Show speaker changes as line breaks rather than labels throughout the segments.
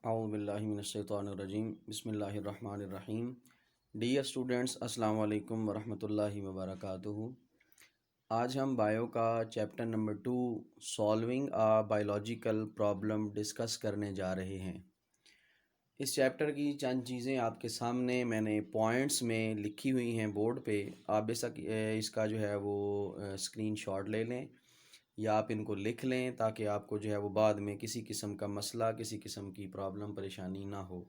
औज़ुबिल्लाहिमिनश्शैतानिर्रजीम बिस्मिल्लाहिर्रहमानिर्रहीम। Dear students, अस्सलाम वालेकुम वरहमतुल्लाहि वबरकातुहू। आज हम बायो का chapter number 2 solving a biological problem discuss करने जा रहे हैं। इस चैप्टर की चंद चीज़ें आपके सामने मैंने पॉइंट्स में लिखी हुई हैं बोर्ड पे। आप बेशक इसका जो है वो स्क्रीनशॉट ले लें या आप इनको लिख लें ताकि आपको जो है वो बाद में किसी किस्म का मसला, किसी किस्म की प्रॉब्लम, परेशानी ना हो।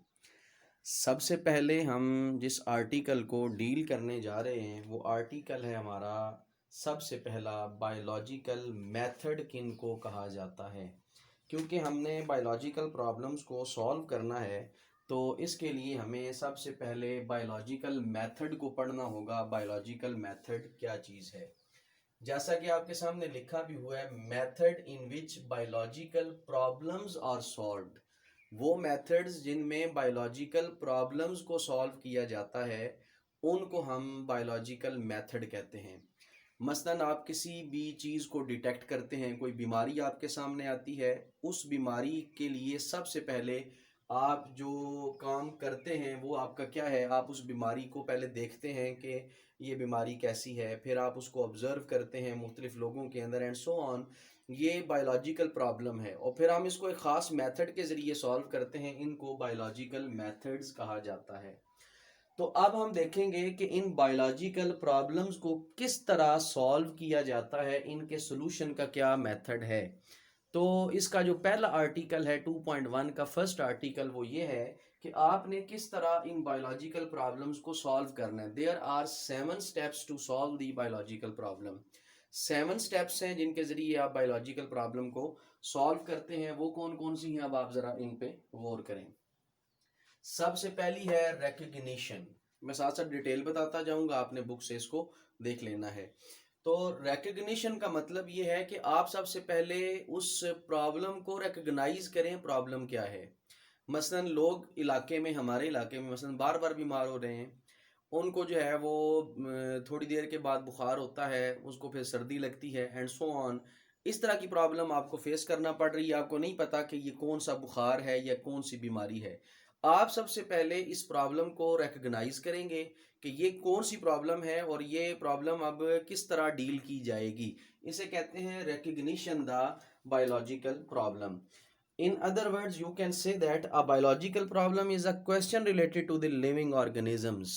सबसे पहले हम जिस आर्टिकल को डील करने जा रहे हैं वो आर्टिकल है हमारा सबसे पहला, बायोलॉजिकल मेथड किन को कहा जाता है। क्योंकि हमने बायोलॉजिकल प्रॉब्लम्स को सॉल्व करना है तो इसके लिए हमें सबसे पहले बायोलॉजिकल मेथड को पढ़ना होगा। बायोलॉजिकल मेथड क्या चीज़ है, जैसा कि आपके सामने लिखा भी हुआ है, method in which biological problems are solved. वो मेथड्स जिनमें बायोलॉजिकल प्रॉब्लम्स को सॉल्व किया जाता है उनको हम बायोलॉजिकल मेथड कहते हैं। मसलन आप किसी भी चीज़ को डिटेक्ट करते हैं, कोई बीमारी आपके सामने आती है, उस बीमारी के लिए सबसे पहले आप जो काम करते हैं वो आपका क्या है, आप उस बीमारी को पहले देखते हैं कि ये बीमारी कैसी है, फिर आप उसको ऑब्जर्व करते हैं मुख्तलिफ लोगों के अंदर एंड सो ऑन। ये बायोलॉजिकल प्रॉब्लम है और फिर हम इसको एक ख़ास मेथड के ज़रिए सॉल्व करते हैं। इनको बायोलॉजिकल मेथड्स कहा जाता है। तो अब हम देखेंगे कि इन बायोलॉजिकल प्रॉब्लम्स को किस तरह सॉल्व किया जाता है, इनके सॉल्यूशन का क्या मेथड है। तो इसका जो पहला आर्टिकल है 2.1 का फर्स्ट आर्टिकल वो ये है कि आपने किस तरह इन बायोलॉजिकल प्रॉब्लम्स को सॉल्व करना है। There are 7 steps to solve the biological problem. 7 steps हैं जिनके ज़रिए आप बायोलॉजिकल प्रॉब्लम को सॉल्व करते हैं। वो कौन कौन सी हैं, अब आप ज़रा इन पे गौर करें। सबसे पहली है रिकग्निशन। मैं साथ साथ डिटेल बताता जाऊंगा, आपने बुक से इसको देख लेना है। तो रिकग्निशन का मतलब ये है कि आप सबसे पहले उस प्रॉब्लम को रिकग्नाइज करें, प्रॉब्लम क्या है। मसलन लोग इलाके में, हमारे इलाके में मसलन बार बार बीमार हो रहे हैं, उनको जो है वो थोड़ी देर के बाद बुखार होता है, उसको फिर सर्दी लगती है एंड सो ऑन। इस तरह की प्रॉब्लम आपको फेस करना पड़ रही है, आपको नहीं पता कि ये कौन सा बुखार है या कौन सी बीमारी है। आप सबसे पहले इस प्रॉब्लम को रिकग्नाइज करेंगे कि ये कौन सी प्रॉब्लम है और ये प्रॉब्लम अब किस तरह डील की जाएगी। इसे कहते हैं recognition the biological problem. In other words, you can say that a biological problem is a question related to the living organisms.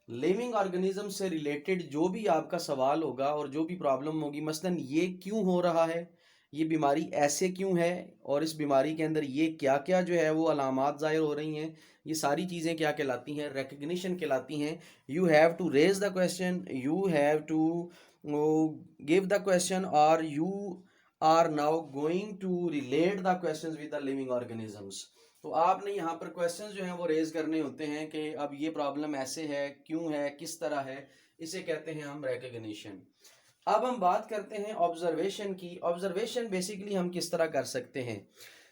Living organism से रिलेटेड जो भी आपका सवाल होगा और जो भी प्रॉब्लम होगी, मसलन ये क्यों हो रहा है, ये बीमारी ऐसे क्यों है, और इस बीमारी के अंदर ये क्या क्या जो है वो अलामात ज़ाहिर हो रही हैं, ये सारी चीज़ें क्या कहलाती हैं, रिकग्निशन कहलाती हैं। You have to raise the question, you have to give the question, और you are now going to relate the questions with the living organisms. तो आपने यहाँ पर क्वेश्चंस जो हैं वो रेज करने होते हैं कि अब ये प्रॉब्लम ऐसे है, क्यों है, किस तरह है। इसे कहते हैं हम रिकग्निशन। अब हम बात करते हैं ऑब्जर्वेशन की। ऑब्जर्वेशन बेसिकली हम किस तरह कर सकते हैं।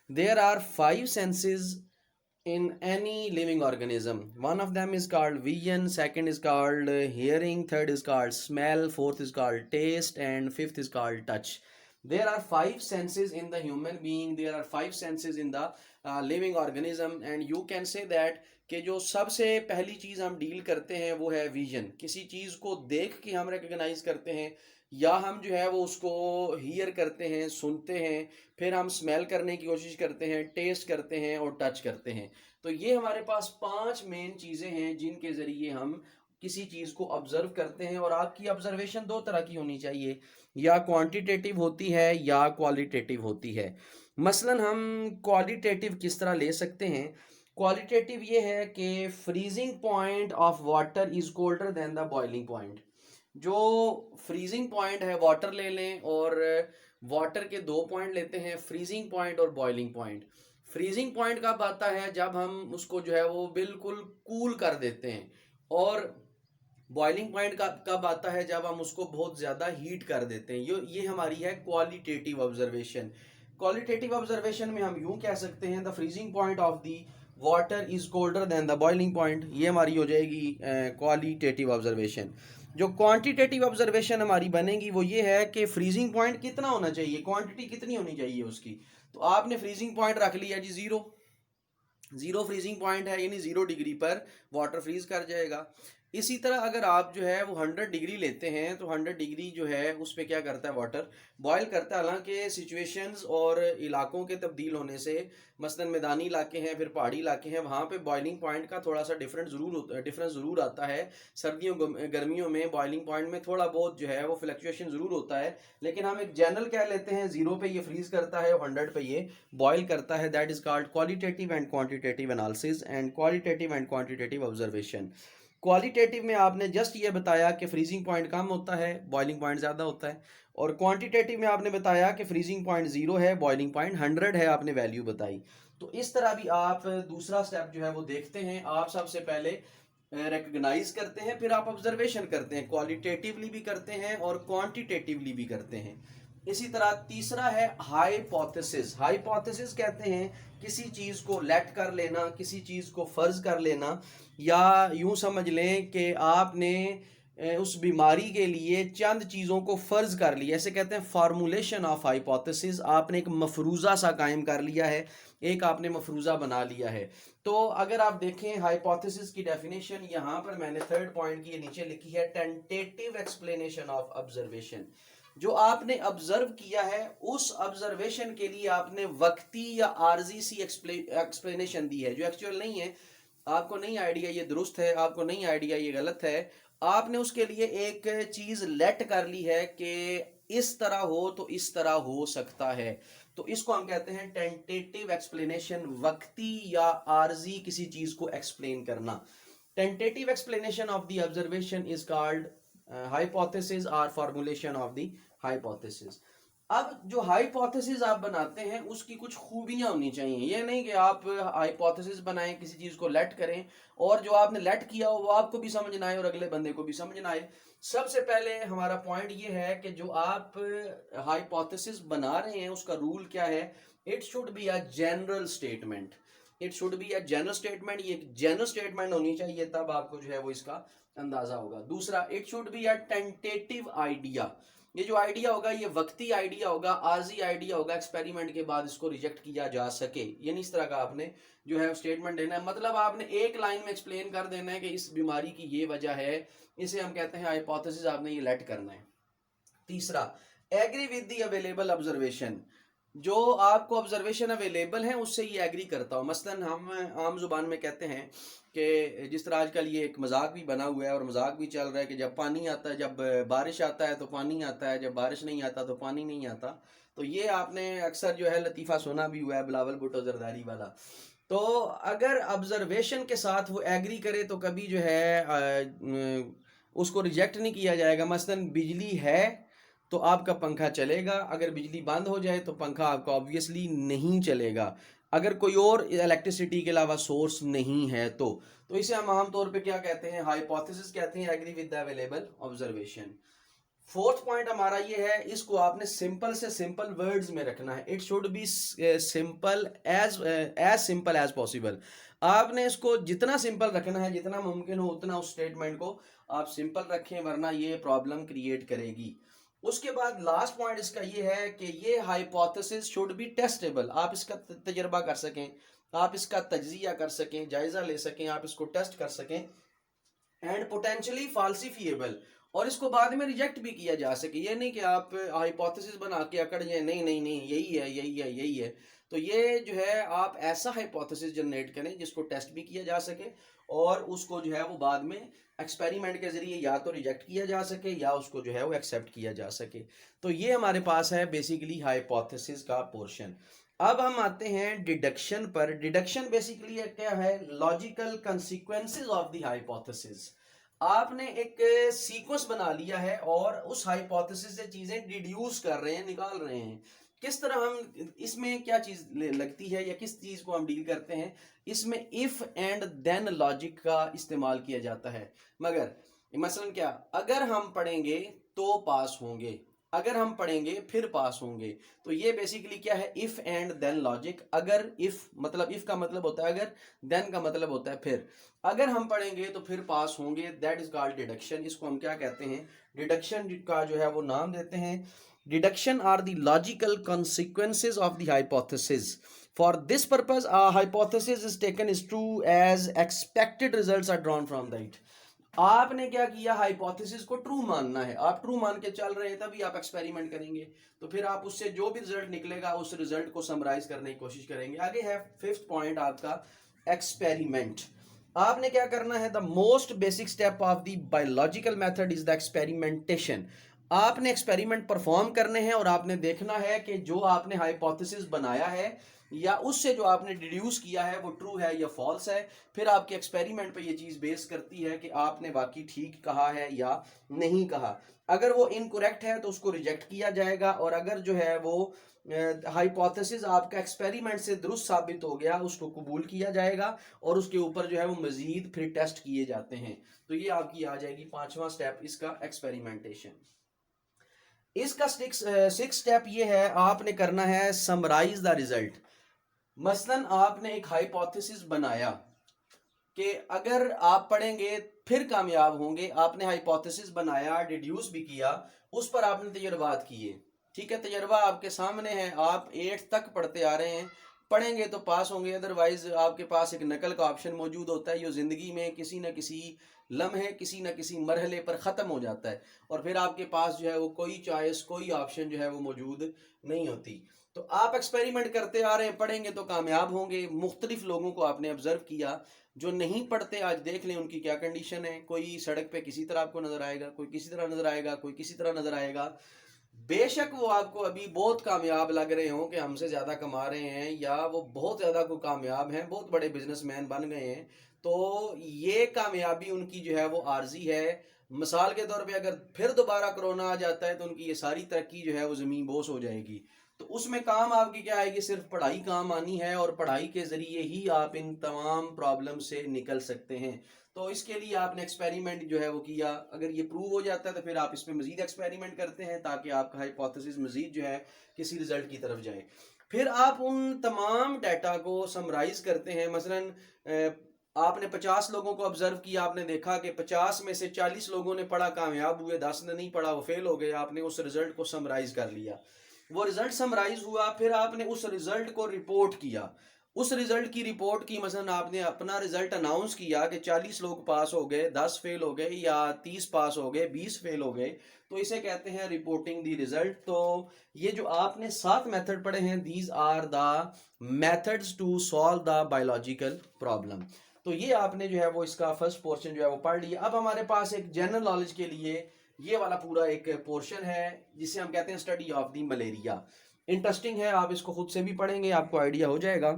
There are 5 senses in any living organism. One of them is called vision, second is called hearing, third is called smell, fourth is called taste, and fifth is called touch. There are 5 senses in the human being, there are 5 senses in the living organism, and you can say that कि जो सबसे पहली चीज़ हम deal करते हैं वो है vision. किसी चीज़ को देख के हम रिकग्नाइज करते हैं, या हम जो है वो उसको हियर करते हैं, सुनते हैं, फिर हम स्मेल करने की कोशिश करते हैं, टेस्ट करते हैं और टच करते हैं। तो ये हमारे पास 5 मेन चीज़ें हैं जिनके ज़रिए हम किसी चीज़ को ऑब्जर्व करते हैं। और आपकी ऑब्जर्वेशन 2 तरह की होनी चाहिए, या क्वांटिटेटिव होती है या क्वालिटेटिव होती है। मसलन हम क्वालिटेटिव किस तरह ले सकते हैं। क्वालिटेटिव ये है कि freezing point of water is colder than the boiling point. जो फ्रीजिंग पॉइंट है, वाटर ले लें और वाटर के 2 पॉइंट लेते हैं, फ्रीजिंग पॉइंट और बॉइलिंग पॉइंट। फ्रीजिंग पॉइंट कब आता है, जब हम उसको जो है वो बिल्कुल कूल कर देते हैं, और बॉइलिंग पॉइंट का कब आता है, जब हम उसको बहुत ज़्यादा हीट कर देते हैं। ये हमारी है क्वालिटेटिव ऑब्जर्वेशन। क्वालिटेटिव ऑब्जर्वेशन में हम यूं कह सकते हैं the freezing point of the water is colder than the boiling point. ये हमारी हो जाएगी क्वालिटेटिव ऑब्जर्वेशन। जो क्वांटिटेटिव ऑब्जर्वेशन हमारी बनेगी वो ये है कि फ्रीजिंग पॉइंट कितना होना चाहिए, क्वांटिटी कितनी होनी चाहिए उसकी। तो आपने फ्रीजिंग पॉइंट रख लिया जी 0, जीरो फ्रीजिंग पॉइंट है यानी 0 डिग्री पर वाटर फ्रीज कर जाएगा। इसी तरह अगर आप जो है वो 100 डिग्री लेते हैं तो 100 डिग्री जो है उस पर क्या करता है, वाटर बॉयल करता है। हालांकि सिचुएशंस और इलाकों के तब्दील होने से, मसलन मैदानी इलाके हैं फिर पहाड़ी इलाके हैं, वहाँ पे बॉइलिंग पॉइंट का थोड़ा सा डिफरेंस ज़रूर आता है। सर्दियों गर्मियों में बॉइलिंग पॉइंट में थोड़ा बहुत जो है वो फ्लक्चुएशन ज़रूर होता है, लेकिन हम एक जनरल कह लेते हैं 0 पे ये फ्रीज करता है, 100 पे ये बॉयल करता है। That is called qualitative and quantitative analysis and qualitative and quantitative observation. Qualitative में आपने जस्ट ये बताया कि फ्रीजिंग पॉइंट कम होता है, बॉइलिंग पॉइंट ज़्यादा होता है, और क्वांटिटेटिव में आपने बताया कि फ्रीजिंग पॉइंट 0 है, बॉइलिंग पॉइंट 100 है, आपने वैल्यू बताई। तो इस तरह भी आप दूसरा स्टेप जो है वो देखते हैं। आप सबसे पहले रिकग्नाइज करते हैं, फिर आप ऑब्जर्वेशन करते हैं, क्वालिटेटिवली भी करते हैं और क्वांटिटेटिवली भी करते हैं। इसी तरह तीसरा है हाइपोथेसिस। हाइपोथेसिस कहते हैं किसी चीज़ को लेट कर लेना, किसी चीज़ को फर्ज कर लेना, या यूं समझ लें कि आपने उस बीमारी के लिए चंद चीज़ों को फ़र्ज कर लिया। ऐसे कहते हैं फार्मूलेशन ऑफ हाइपोथेसिस। आपने एक मफरूज़ा सा कायम कर लिया है, एक आपने मफरूज़ा बना लिया है। तो अगर आप देखें हाइपोथेसिस की डेफिनेशन, यहाँ पर मैंने थर्ड पॉइंट की नीचे लिखी है, टेंटेटिव एक्सप्लेनेशन ऑफ ऑब्जर्वेशन। जो आपने ऑब्जर्व किया है उस ऑब्जर्वेशन के लिए आपने वक्ती या आर्जी सी एक्सप्लेनेशन दी है, जो एक्चुअल नहीं है। आपको नहीं आइडिया ये दुरुस्त है, आपको नहीं आइडिया ये गलत है, आपने उसके लिए एक चीज लेट कर ली है कि इस तरह हो तो इस तरह हो सकता है। तो इसको हम कहते हैं टेंटेटिव एक्सप्लेनेशन, वक्ती या आर्जी किसी चीज को एक्सप्लेन करना। Tentative explanation of the observation is called hypothesis और फॉर्मुलेशन ऑफ द हाइपोथेसिस। अब जो हाइपोथेसिस आप बनाते हैं उसकी कुछ खूबियां होनी चाहिए। ये नहीं कि आप हाइपोथेसिस बनाएं, किसी चीज को लेट करें और जो आपने लेट किया हो वो आपको भी समझ ना आए और अगले बंदे को भी समझ ना आए। सबसे पहले हमारा पॉइंट ये है कि जो आप हाइपोथेसिस बना रहे हैं उसका रूल क्या है, it should be a general statement. It should be a general statement, ये एक जनरल स्टेटमेंट होनी चाहिए, तब आपको जो है वो इसका अंदाजा होगा। दूसरा, it should be a tentative idea. ये जो आइडिया होगा ये वक्ती आइडिया होगा, आर्जी आइडिया होगा, एक्सपेरिमेंट के बाद इसको रिजेक्ट किया जा सके। यानी इस तरह का आपने जो है स्टेटमेंट देना है, मतलब आपने एक लाइन में एक्सप्लेन कर देना है कि इस बीमारी की ये वजह है, इसे हम कहते हैं हाइपोथेसिस, आपने ये लेट करना है। तीसरा, agree with the available observation. जो आपको ऑब्जर्वेशन अवेलेबल है उससे ये एग्री करता हो। मसलन हम आम जुबान में कहते हैं कि जिस तरह आजकल ये एक मजाक भी बना हुआ है और मजाक भी चल रहा है कि जब पानी आता है, जब बारिश आता है तो पानी आता है, जब बारिश नहीं आता तो पानी नहीं आता। तो ये आपने अक्सर जो है लतीफ़ा सुना भी हुआ है, बिलावल भुट्टो जरदारी वाला। तो अगर ऑब्जर्वेशन के साथ वो एग्री करे तो कभी जो है उसको रिजेक्ट नहीं किया जाएगा। मसलन बिजली है तो आपका पंखा चलेगा, अगर बिजली बंद हो जाए तो पंखा आपका ऑब्वियसली नहीं चलेगा, अगर कोई और इलेक्ट्रिसिटी के अलावा सोर्स नहीं है तो इसे हम आम तौर पे क्या कहते हैं, हाइपोथेसिस कहते हैं, agree with the available observation. Fourth point हमारा ये है, इसको आपने सिंपल से सिंपल वर्ड्स में रखना है। It should be simple as simple as possible. आपने इसको जितना सिंपल रखना है, जितना मुमकिन हो उतना उस स्टेटमेंट को आप सिंपल रखें, वरना ये प्रॉब्लम क्रिएट करेगी। उसके बाद लास्ट पॉइंट इसका ये है कि ये हाइपोथेसिस शुड बी टेस्टेबल। आप इसका तजर्बा कर सकें, आप इसका तज्जिया कर सकें, जायजा ले सकें, आप इसको टेस्ट कर सकें, एंड पोटेंशियली फाल्सिफिएबल, और इसको बाद में रिजेक्ट भी किया जा सके। ये नहीं कि आप हाइपोथेसिस बना के अकड़ जाए, नहीं नहीं नहीं यही है यही है यही है। तो ये जो है आप ऐसा हाइपोथेसिस जनरेट करें जिसको टेस्ट भी किया जा सके और उसको जो है वो बाद में एक्सपेरिमेंट के जरिए या तो रिजेक्ट किया जा सके या उसको जो है वो एक्सेप्ट किया जा सके। तो ये हमारे पास है बेसिकली हाइपोथेसिस का पोर्शन। अब हम आते हैं डिडक्शन पर। डिडक्शन बेसिकली क्या है, logical consequences of the hypothesis. आपने एक सीक्वेंस बना लिया है और उस हाइपोथेसिस से चीजें डिड्यूस कर रहे हैं, निकाल रहे हैं। किस तरह हम इसमें क्या चीज लगती है या किस चीज को हम डील करते हैं, इसमें इफ एंड देन लॉजिक का इस्तेमाल किया जाता है। मगर मसलन क्या, अगर हम पढ़ेंगे तो पास होंगे, अगर हम पढ़ेंगे फिर पास होंगे। तो ये बेसिकली क्या है, इफ एंड देन लॉजिक। अगर इफ मतलब, इफ का मतलब होता है अगर, देन का मतलब होता है फिर। अगर हम पढ़ेंगे तो फिर पास होंगे, दैट इज कॉल्ड डिडक्शन। इसको हम क्या कहते हैं, डिडक्शन का जो है वो नाम देते हैं। Deduction are the logical consequences of the hypothesis For this purpose, a hypothesis is taken is true as expected results are drawn from that. आपने क्या किया, हाइपोथेसिस को ट्रू मानना है, आप ट्रू मान के चल रहे हैं, तभी आप एक्सपेरिमेंट करेंगे, तो फिर आप उससे जो भी रिजल्ट निकलेगा उस रिजल्ट को समराइज करने की कोशिश करेंगे। आगे है फिफ्थ पॉइंट आपका एक्सपेरिमेंट। आपने क्या करना है, the most basic step of the biological method is the experimentation. आपने एक्सपेरिमेंट परफॉर्म करने हैं और आपने देखना है कि जो आपने हाइपोथेसिस बनाया है या उससे जो आपने डिड्यूस किया है वो ट्रू है या फॉल्स है। फिर आपके एक्सपेरिमेंट पे ये चीज़ बेस करती है कि आपने बाकी ठीक कहा है या नहीं कहा। अगर वो इनकरेक्ट है तो उसको रिजेक्ट किया जाएगा, और अगर जो है वो हाइपोथेसिस आपका एक्सपेरिमेंट से दुरुस्त साबित हो गया उसको कबूल किया जाएगा, और उसके ऊपर जो है वो मजीद फिर टेस्ट किए जाते हैं। तो ये आपकी आ जाएगी पांचवा स्टेप इसका, एक्सपेरिमेंटेशन। इसका सिक्स स्टेप ये है, आपने करना है समराइज द रिजल्ट। मसलन आपने एक हाइपोथेसिस बनाया कि अगर आप पढ़ेंगे फिर कामयाब होंगे, आपने हाइपोथेसिस बनाया, डिड्यूस भी किया, उस पर आपने तजर्बात किए, ठीक है, तजर्बा आपके सामने है, आप 8th तक पढ़ते आ रहे हैं, पढ़ेंगे तो पास होंगे, अदरवाइज आपके पास एक नकल का ऑप्शन मौजूद होता है, जो ज़िंदगी में किसी न किसी लम्हे किसी न किसी मरहले पर ख़त्म हो जाता है, और फिर आपके पास जो है वो कोई चॉइस कोई ऑप्शन जो है वो मौजूद नहीं होती। तो आप एक्सपेरिमेंट करते आ रहे हैं, पढ़ेंगे तो कामयाब होंगे। मुख्तलिफ लोगों को आपने ऑब्जर्व किया, जो नहीं पढ़ते आज देख लें उनकी क्या कंडीशन है। कोई सड़क पे किसी तरह आपको नजर आएगा, कोई किसी तरह नजर आएगा, कोई किसी तरह नजर आएगा। बेशक वो आपको अभी बहुत कामयाब लग रहे हों कि हमसे ज़्यादा कमा रहे हैं, या वो बहुत ज़्यादा को कामयाब हैं, बहुत बड़े बिजनेसमैन बन गए हैं, तो ये कामयाबी उनकी जो है वो आर्जी है। मिसाल के तौर पे अगर फिर दोबारा कोरोना आ जाता है तो उनकी ये सारी तरक्की जो है वो ज़मीन बोस हो जाएगी। तो उसमें काम आपकी क्या आएगी, सिर्फ पढ़ाई काम आनी है, और पढ़ाई के ज़रिए ही आप इन तमाम प्रॉब्लम से निकल सकते हैं। तो इसके लिए आपने एक्सपेरिमेंट जो है वो किया, अगर ये प्रूव हो जाता है तो फिर आप इस पर मजीद एक्सपेरिमेंट करते हैं ताकि आपका हाइपोथेसिस मजीद जो है किसी रिजल्ट की तरफ जाए। फिर आप उन तमाम डाटा को समराइज करते हैं। मसलन आपने 50 लोगों को ऑब्जर्व किया, आपने देखा कि 50 में से 40 लोगों ने पढ़ा कामयाब हुए, 10 ने नहीं पढ़ा वो फेल हो गए। आपने उस रिजल्ट को समराइज कर लिया, वो रिजल्ट समराइज हुआ, फिर आपने उस रिजल्ट को रिपोर्ट किया। उस रिजल्ट की रिपोर्ट की, मसलन आपने अपना रिजल्ट अनाउंस किया कि 40 लोग पास हो गए, 10 फेल हो गए, या 30 पास हो गए, 20 फेल हो गए, तो इसे कहते हैं रिपोर्टिंग दी रिजल्ट। तो ये जो आपने 7 मेथड पढ़े हैं, these are the methods to solve the biological problem. तो ये आपने जो है वो इसका फर्स्ट पोर्शन जो है वो पढ़ लिया। अब हमारे पास एक जनरल नॉलेज के लिए ये वाला पूरा एक पोर्शन है जिसे हम कहते हैं study of the malaria. Interesting है, आप इसको खुद से भी पढ़ेंगे आपको आइडिया हो जाएगा।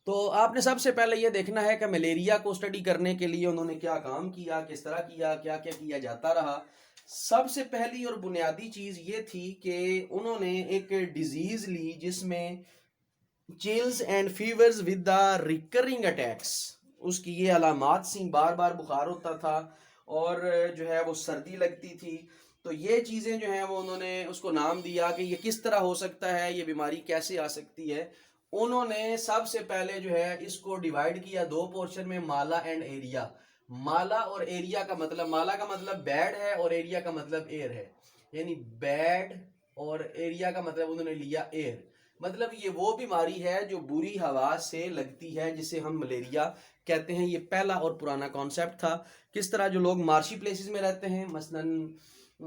तो आपने सबसे पहले ये देखना है कि मलेरिया को स्टडी करने के लिए उन्होंने क्या काम किया, किस तरह किया, क्या क्या किया जाता रहा। सबसे पहली और बुनियादी चीज़ ये थी कि उन्होंने एक डिजीज़ ली जिसमें chills and fevers with the recurring attacks, उसकी ये अलामात सी, बार बार बुखार होता था और जो है वो सर्दी लगती थी। तो ये चीज़ें जो हैं वो उन्होंने उसको नाम दिया कि ये किस तरह हो सकता है, ये बीमारी कैसे आ सकती है। उन्होंने सबसे पहले जो है इसको डिवाइड किया 2 पोर्शन में, माला एंड एरिया। माला और एरिया का मतलब, माला का मतलब बैड है और एरिया का मतलब एयर है, यानी बैड और एरिया का मतलब उन्होंने लिया एयर। मतलब ये वो बीमारी है जो बुरी हवा से लगती है जिसे हम मलेरिया कहते हैं। ये पहला और पुराना कॉन्सेप्ट था। किस तरह जो लोग मार्शी प्लेसेस में रहते हैं, मसलन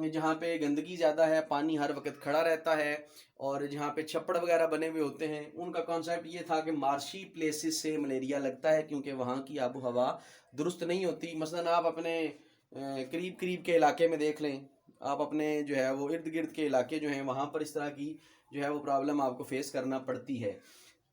जहाँ पे गंदगी ज़्यादा है, पानी हर वक्त खड़ा रहता है, और जहाँ पे छप्पड़ वगैरह बने हुए होते हैं, उनका कॉन्सेप्ट ये था कि मार्शी प्लेसेस से मलेरिया लगता है क्योंकि वहाँ की आबो हवा दुरुस्त नहीं होती। मसलन आप अपने करीब करीब के इलाके में देख लें, आप अपने जो है वो इर्द गिर्द के इलाके जो हैं वहाँ पर इस तरह की जो है वो प्रॉब्लम आपको फेस करना पड़ती है।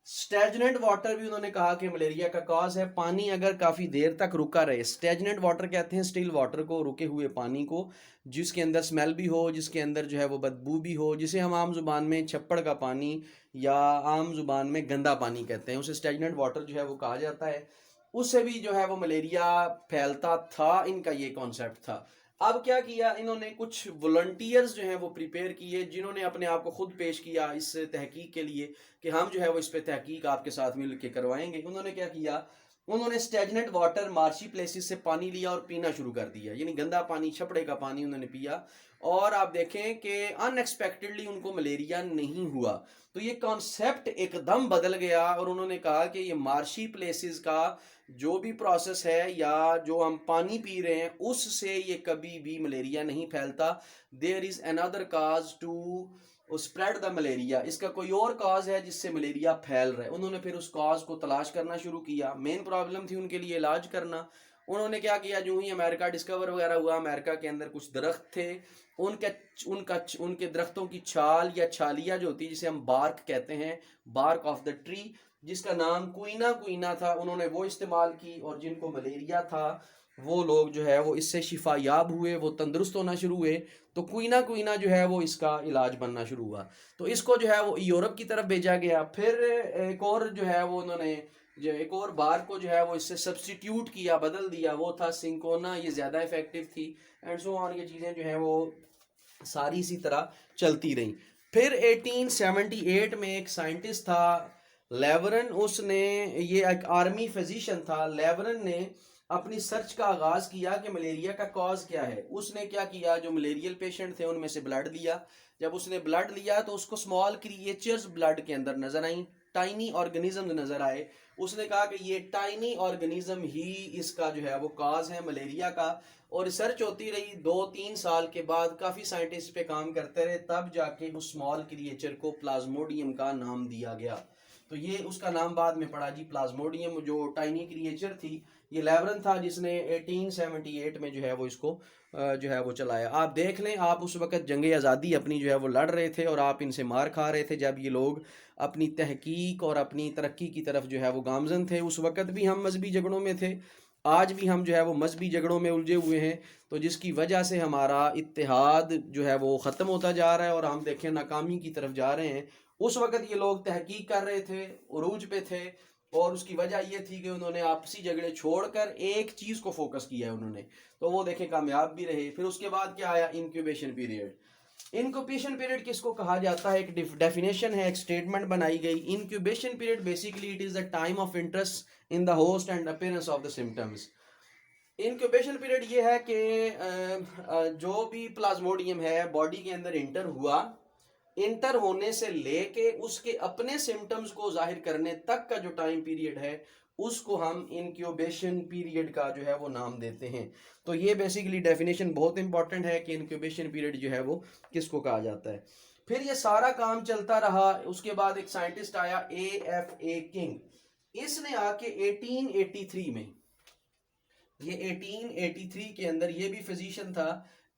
स्टेजनेंट वाटर भी उन्होंने कहा कि मलेरिया का कॉज है। पानी अगर काफ़ी देर तक रुका रहे, स्टेजनेंट वाटर कहते हैं स्टिल वाटर को, रुके हुए पानी को, जिसके अंदर स्मेल भी हो, जिसके अंदर जो है वो बदबू भी हो, जिसे हम आम जुबान में छप्पड़ का पानी या आम जुबान में गंदा पानी कहते हैं, उसे स्टेजनेंट वाटर जो है वो कहा जाता है। उससे भी जो है वो मलेरिया फैलता था, इनका ये कॉन्सेप्ट था। अब क्या किया इन्होंने, कुछ वॉलंटियर्स जो हैं वो प्रिपेयर किए जिन्होंने अपने आप को खुद पेश किया इस तहकीक के लिए कि हम जो है वो इस पे तहकीक आपके साथ मिल के करवाएंगे। उन्होंने क्या किया, उन्होंने स्टेगनेंट वाटर मार्शी प्लेसेस से पानी लिया और पीना शुरू कर दिया, यानी गंदा पानी, छपड़े का पानी उन्होंने पिया। और आप देखें कि अनएक्सपेक्टेडली उनको मलेरिया नहीं हुआ। तो ये कॉन्सेप्ट एकदम बदल गया और उन्होंने कहा कि ये मार्शी प्लेसेस का जो भी प्रोसेस है या जो हम पानी पी रहे हैं उससे ये कभी भी मलेरिया नहीं फैलता। There is another cause to spread the malaria, इसका कोई और काज है जिससे मलेरिया फैल रहा है। उन्होंने फिर उस काज को तलाश करना शुरू किया। मेन प्रॉब्लम थी उनके लिए इलाज करना। उन्होंने क्या किया, जो ही अमेरिका डिस्कवर वगैरह हुआ, अमेरिका के अंदर कुछ दरख्त थे, उनके दरख्तों की छाल या छालिया जो होती है, जिसे हम बार्क कहते हैं, बार्क ऑफ द ट्री, जिसका नाम कुइना कुइना था, उन्होंने वो इस्तेमाल की। और जिनको मलेरिया था वो लोग जो है वो इससे शिफायाब हुए, वो तंदुरुस्त होना शुरू हुए। तो कुइना कुइना जो है वो इसका इलाज बनना शुरू हुआ। तो इसको जो है वो यूरोप की तरफ भेजा गया। फिर एक और जो है वो उन्होंने जो एक और बार को जो है वो इससे सब्सटीट्यूट किया, बदल दिया, वो था सिंकोना, ये ज़्यादा इफेक्टिव थी, एंड सो ऑन। ये चीज़ें जो हैं वो सारी इसी तरह चलती रहीं। फिर 1878 में एक साइंटिस्ट था लेवरन, उसने, ये एक आर्मी फिजिशियन था, लेवरन ने अपनी सर्च का आगाज किया कि मलेरिया का कॉज क्या है। उसने क्या किया, जो मलेरियल पेशेंट थे उनमें से ब्लड लिया। जब उसने ब्लड लिया तो उसको स्मॉल क्रिएचर्स ब्लड के अंदर नजर आई, टाइनी ऑर्गेनिज्म नजर आए। उसने कहा कि ये टाइनी ऑर्गेनिज्म ही इसका जो है वो काज है मलेरिया का। और रिसर्च होती रही, 2-3 साल के बाद काफ़ी साइंटिस्ट पे काम करते रहे, तब जाके उस स्मॉल क्रिएचर को प्लाज्मोडियम का नाम दिया गया। तो ये उसका नाम बाद में पड़ा जी, प्लाज्मोडियम। जो टाइनी क्रिएचर थी, ये लेवरन था जिसने 1878 में जो है वो इसको जो है वो चलाया। आप देख लें, आप उस वक्त जंग आज़ादी अपनी जो है वो लड़ रहे थे और आप इनसे मार खा रहे थे जब ये लोग अपनी तहकीक और अपनी तरक्की की तरफ जो है वो गामजन थे। उस वक्त भी हम मजहबी झगड़ों में थे, आज भी हम जो है वो मजहबी झगड़ों में उलझे हुए हैं। तो जिसकी वजह से हमारा इत्तेहाद जो है वो ख़त्म होता जा रहा है और हम देखें नाकामी की तरफ जा रहे हैं। उस वक्त ये लोग तहकीक कर रहे थे, उरूज पे थे, और उसकी वजह ये थी कि उन्होंने आपसी झगड़े छोड़कर एक चीज़ को फोकस किया है उन्होंने, तो वो देखें कामयाब भी रहे। फिर उसके बाद क्या आया, इंक्यूबेशन पीरियड। इंक्यूबेशन पीरियड किसको कहा जाता है, एक डेफिनेशन है, एक स्टेटमेंट बनाई गई। Incubation period basically it is the time of interest in the host and appearance of the symptoms. Incubation period ये है कि जो भी प्लाज्मोडियम है बॉडी के अंदर इंटर हुआ, इंटर होने से लेके उसके अपने सिम्टम्स को जाहिर करने तक का जो टाइम पीरियड है उसको हम इंक्यूबेशन पीरियड का जो है वो नाम देते हैं। तो ये बेसिकली डेफिनेशन बहुत इंपॉर्टेंट है कि इंक्यूबेशन पीरियड जो है वो किसको कहा जाता है। फिर ये सारा काम चलता रहा। उसके बाद एक साइंटिस्ट आया, AFA किंग। इसने आके 1883 में, ये 1883 के अंदर, ये भी फिजिशियन था,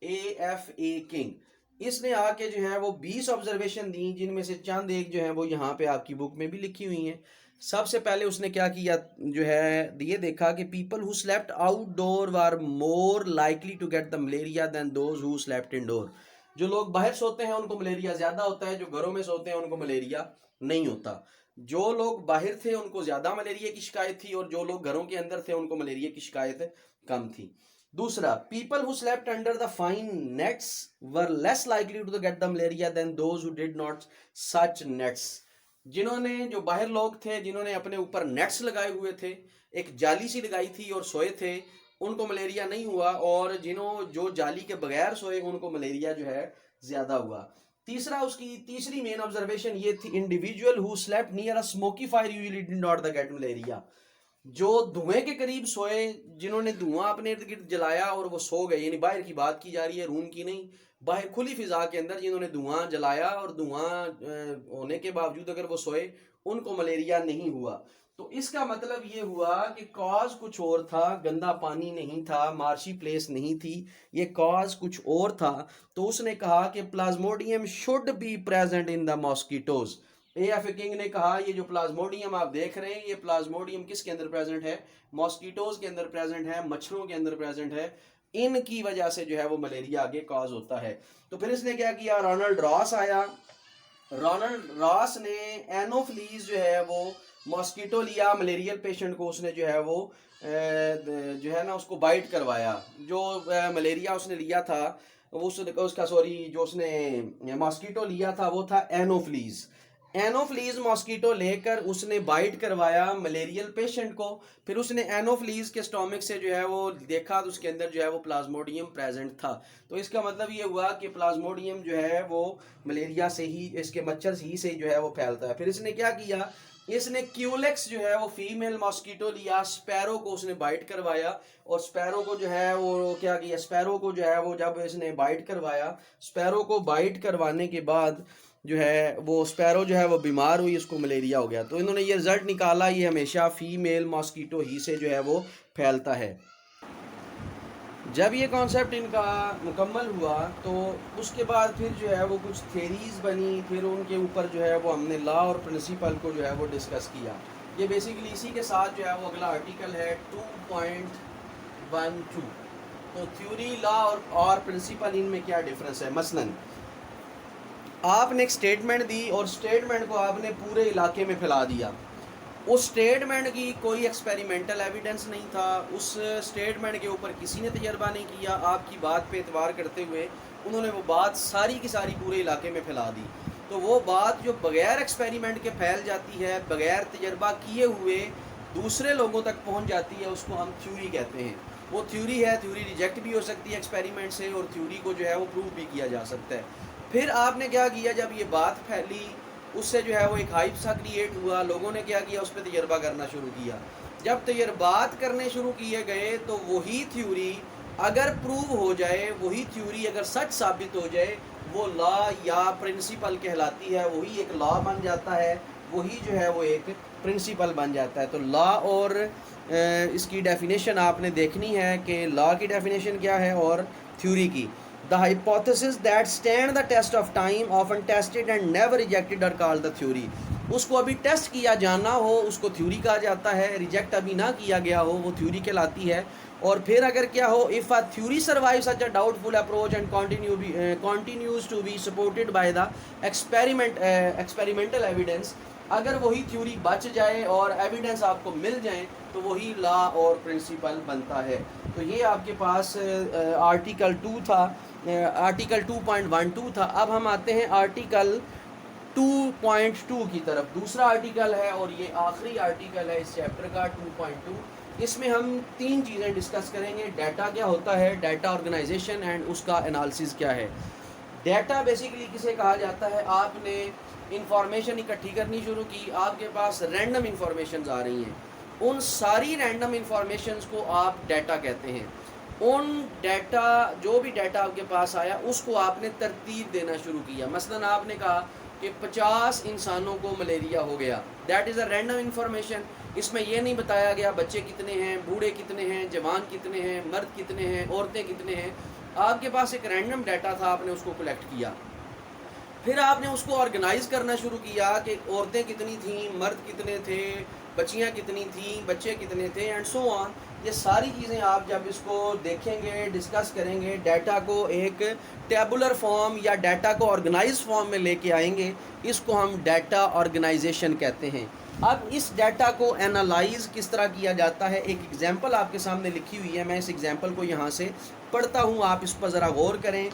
AFA किंग। इसने आके जो है वो 20 ऑब्जर्वेशन दी, जिनमें से चंद एक जो है वो यहाँ पे आपकी बुक में भी लिखी हुई हैं। सबसे पहले उसने क्या किया, जो है ये देखा कि people who slept outdoor were more likely to get the malaria than those who slept indoor. जो लोग बाहर सोते हैं उनको मलेरिया ज्यादा होता है, जो घरों में सोते हैं उनको मलेरिया नहीं होता। जो लोग बाहर थे उनको ज्यादा मलेरिया की शिकायत थी और जो लोग घरों के अंदर थे उनको मलेरिया की शिकायत कम थी। दूसरा, people who slept under the fine nets were less likely to get the malaria than those who did not such nets. जिन्होंने, जो बाहर लोग थे जिन्होंने अपने ऊपर नेट्स लगाए हुए थे, एक जाली सी लगाई थी और सोए थे, उनको मलेरिया नहीं हुआ। और जो जाली के बगैर सोए उनको मलेरिया जो है ज्यादा हुआ। तीसरा, उसकी तीसरी मेन ऑब्जर्वेशन ये थी, individual who slept near a smoky fire usually did not the get malaria. जो धुएं के करीब सोए, जिन्होंने धुआं अपने इर्द गिर्द जलाया और वो सो गए, यानी बाहर की बात की जा रही है, रूम की नहीं, बाहर खुली फिजा के अंदर जिन्होंने धुआं जलाया और धुआं होने के बावजूद अगर वो सोए, उनको मलेरिया नहीं हुआ। तो इसका मतलब ये हुआ कि कॉज कुछ और था, गंदा पानी नहीं था, मार्शी प्लेस नहीं थी, ये कॉज कुछ और था। तो उसने कहा कि Plasmodium should be present in the mosquitoes. AFA king ने कहा ये जो प्लाज्मोडियम आप देख रहे हैं, ये प्लाज्मोडियम किसके अंदर प्रेजेंट है, मॉस्किटोज के अंदर प्रेजेंट है, मच्छरों के अंदर प्रेजेंट है। इनकी वजह से जो है वो मलेरिया आगे कॉज होता है। तो फिर इसने क्या किया, रोनाल्ड रॉस आया। रोनाल्ड रॉस ने एनोफ्लीज जो है वो मॉस्किटो लिया, मलेरियल पेशेंट को उसने जो है वो जो है ना उसको बाइट करवाया। जो मलेरिया उसने लिया था उसका जो उसने मॉस्किटो लिया था वो था एनोफ्लीज। एनोफ्लीज मॉस्किटो लेकर उसने बाइट करवाया मलेरियल पेशेंट को। फिर उसने एनोफ्लीज के स्टोमिक से जो है वो देखा तो उसके अंदर जो है वो प्लाज्मोडियम प्रेजेंट था। तो इसका मतलब ये हुआ कि प्लाज्मोडियम जो है वो मलेरिया से ही, इसके मच्छर ही से जो है वो फैलता है। फिर इसने क्या किया, इसने क्यूलेक्स जो है वो फीमेल मॉस्किटो लिया, स्पैरो को उसने बाइट करवाया और स्पैरो को जो है वो क्या किया, स्पैरो को जो है वो जब इसने बाइट करवाया, स्पैरो को बाइट करवाने के बाद जो है वो स्पैरो जो है वो बीमार हुई, उसको मलेरिया हो गया। तो इन्होंने ये रिजल्ट निकाला ये हमेशा फीमेल मॉस्किटो ही से जो है वो फैलता है। जब ये कॉन्सेप्ट इनका मुकम्मल हुआ तो उसके बाद फिर जो है वो कुछ थेरीज बनी, फिर उनके ऊपर जो है वो हमने लॉ और प्रिंसिपल को जो है वो डिस्कस किया। ये बेसिकली इसी के साथ जो है वो अगला आर्टिकल है 2.12। तो थ्योरी, लॉ और प्रिंसिपल, इनमें क्या डिफरेंस है। मसलन आपने एक स्टेटमेंट दी और स्टेटमेंट को आपने पूरे इलाके में फैला दिया। उस स्टेटमेंट की कोई एक्सपेरिमेंटल एविडेंस नहीं था, उस स्टेटमेंट के ऊपर किसी ने तजर्बा नहीं किया। आपकी बात पे एतबार करते हुए उन्होंने वो बात सारी की सारी पूरे इलाके में फैला दी। तो वो बात जो बग़ैर एक्सपेरिमेंट के फैल जाती है, बग़ैर तजर्बा किए हुए दूसरे लोगों तक पहुंच जाती है, उसको हम थ्योरी कहते हैं। वो थ्योरी है, थ्योरी रिजेक्ट भी हो सकती है एक्सपेरिमेंट से और थ्योरी को जो है वो प्रूव भी किया जा सकता है। फिर आपने क्या किया, जब ये बात फैली उससे जो है वो एक हाइप सा क्रिएट हुआ, लोगों ने क्या किया, उस पर तजर्बा करना शुरू किया। जब तजर्बात करने शुरू किए गए तो वही थ्योरी अगर प्रूव हो जाए, वही थ्योरी अगर सच साबित हो जाए, वो लॉ या प्रिंसिपल कहलाती है, वही एक लॉ बन जाता है, वही जो है वो एक प्रिंसिपल बन जाता है। तो लॉ और इसकी डेफिनेशन आपने देखनी है कि लॉ की डेफिनेशन क्या है और थ्योरी की। The hypothesis that stand the test of time, often tested and never rejected, are called the theory. उसको अभी टेस्ट किया जाना हो उसको थ्योरी कहा जाता है, रिजेक्ट अभी ना किया गया हो वो थ्योरी कहलाती है। और फिर अगर क्या हो, if a theory survive such a doubtful approach and continues to be supported by the experimental evidence, अगर वही थ्योरी बच जाए और एविडेंस आपको मिल जाए तो वही लॉ और प्रिंसिपल बनता है। तो ये आपके पास आर्टिकल 2 था, आर्टिकल 2.12 था। अब हम आते हैं आर्टिकल 2.2 की तरफ। दूसरा आर्टिकल है और ये आखिरी आर्टिकल है इस चैप्टर का 2.2। इसमें हम 3 चीज़ें डिस्कस करेंगे। डाटा क्या होता है, डाटा ऑर्गेनाइजेशन एंड उसका एनालिसिस क्या है। डाटा बेसिकली किसे कहा जाता है, आपने इंफॉर्मेशन इकट्ठी करनी शुरू की, आपके पास रैंडम इंफॉर्मेशन आ रही हैं, उन सारी रैंडम इंफॉर्मेशंस को आप डाटा कहते हैं। उन डाटा, जो भी डाटा आपके पास आया उसको आपने तरतीब देना शुरू किया। मसलन आपने कहा कि 50 इंसानों को मलेरिया हो गया, that is a random information. इसमें यह नहीं बताया गया बच्चे कितने हैं, बूढ़े कितने हैं, जवान कितने हैं, मर्द कितने हैं, औरतें कितने हैं। आपके पास एक रैंडम डाटा था, आपने उसको कलेक्ट किया। फिर आपने उसको ऑर्गेनाइज करना शुरू किया कि औरतें कितनी थीं, मर्द कितने थे, बच्चियाँ कितनी थीं, बच्चे कितने थे, एंड सो ऑन। ये सारी चीज़ें आप जब इसको देखेंगे, डिस्कस करेंगे, डाटा को एक टेबुलर फॉर्म या डाटा को ऑर्गेनाइज फॉर्म में लेके आएंगे, इसको हम डाटा ऑर्गेनाइजेशन कहते हैं। अब इस डाटा को एनालाइज किस तरह किया जाता है, एक एग्जांपल आपके सामने लिखी हुई है, मैं इस एग्जांपल को यहाँ से पढ़ता हूँ, आप इस पर ज़रा गौर करें।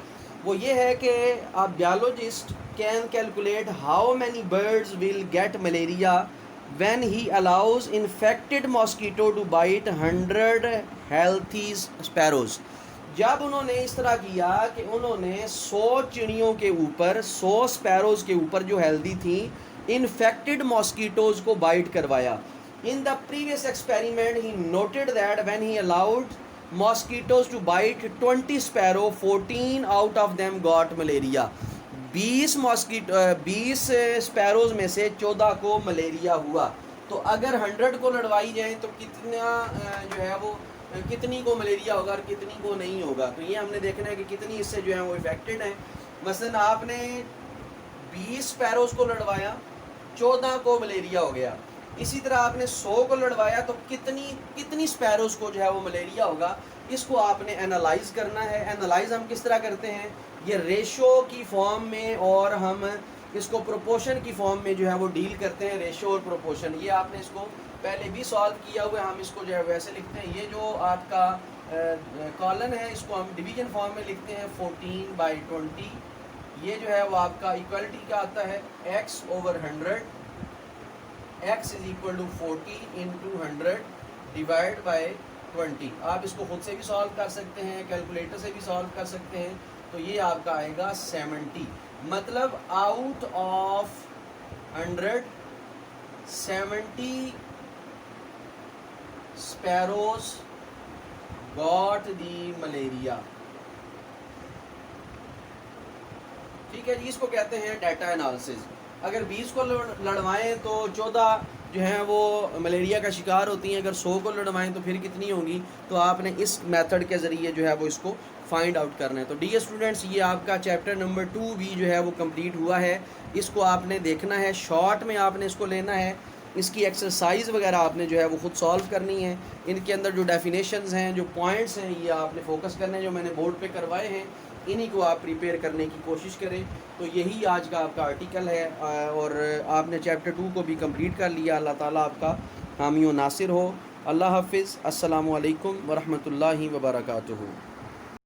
वो ये है कि अ biologist can calculate how many birds will get malaria when he allows infected mosquito to bite 100 healthy sparrows। जब उन्होंने इस तरह किया कि उन्होंने 100 चिड़ियों के ऊपर, 100 स्पैरोज के ऊपर जो हेल्दी थी, इन्फेक्टेड मॉस्किटोज को बाइट करवाया। In the previous experiment he noted that when he allowed mosquitoes to bite 20 sparrow, 14 out of them got malaria। 20 sparrows में से 14 को मलेरिया हुआ। तो अगर 100 को लड़वाई जाए तो कितना जो है वो कितनी को मलेरिया होगा और कितनी को नहीं होगा। तो ये हमने देखना है कि कितनी इससे जो है वो इफेक्टेड है। मसलन आपने 20 स्पैरोज को लड़वाया, 14 को मलेरिया हो गया। इसी तरह आपने 100 को लड़वाया तो कितनी स्पैरोज को जो है वो मलेरिया होगा, इसको आपने एनालाइज करना है। एनालाइज हम किस तरह करते हैं, ये रेशो की फॉर्म में, और हम इसको प्रोपोर्शन की फॉर्म में जो है वो डील करते हैं, रेशो और प्रोपोर्शन। ये आपने इसको पहले भी सॉल्व किया हुआ है, हम इसको जो है वैसे लिखते हैं। ये जो आपका कॉलन है इसको हम डिवीजन फॉर्म में लिखते हैं 14/20। ये जो है वो आपका इक्वलिटी क्या आता है, x/100, x is equal to 40 into 100 divide by 20। आप इसको खुद से भी सॉल्व कर सकते हैं, कैलकुलेटर से भी सॉल्व कर सकते हैं। तो ये आपका आएगा 70, मतलब out of 100 70 sparrows got the malaria. ठीक है जी, इसको कहते हैं डाटा एनालिसिस। अगर 20 को लड़वाएं तो 14 जो हैं वो मलेरिया का शिकार होती हैं, अगर 100 को लड़वाएं तो फिर कितनी होंगी। तो आपने इस मेथड के ज़रिए जो है वो इसको फाइंड आउट करना है। तो डियर स्टूडेंट्स, ये आपका चैप्टर नंबर 2 भी जो है वो कंप्लीट हुआ है। इसको आपने देखना है, शॉर्ट में आपने इसको लेना है, इसकी एक्सरसाइज वगैरह आपने जो है वो खुद सॉल्व करनी है। इनके अंदर जो डेफिनेशंस हैं, जो पॉइंट्स हैं, ये आपने फोकस करने हैं, जो मैंने बोर्ड पे करवाए हैं, इन्हीं को आप प्रिपेयर करने की कोशिश करें। तो यही आज का आपका आर्टिकल है और आपने चैप्टर 2 को भी कंप्लीट कर लिया। अल्लाह ताला आपका हामी व नासिर हो। अल्लाह हाफिज़। अस्सलामु अलैकुम व रहमतुल्लाहि व बरकातुहू।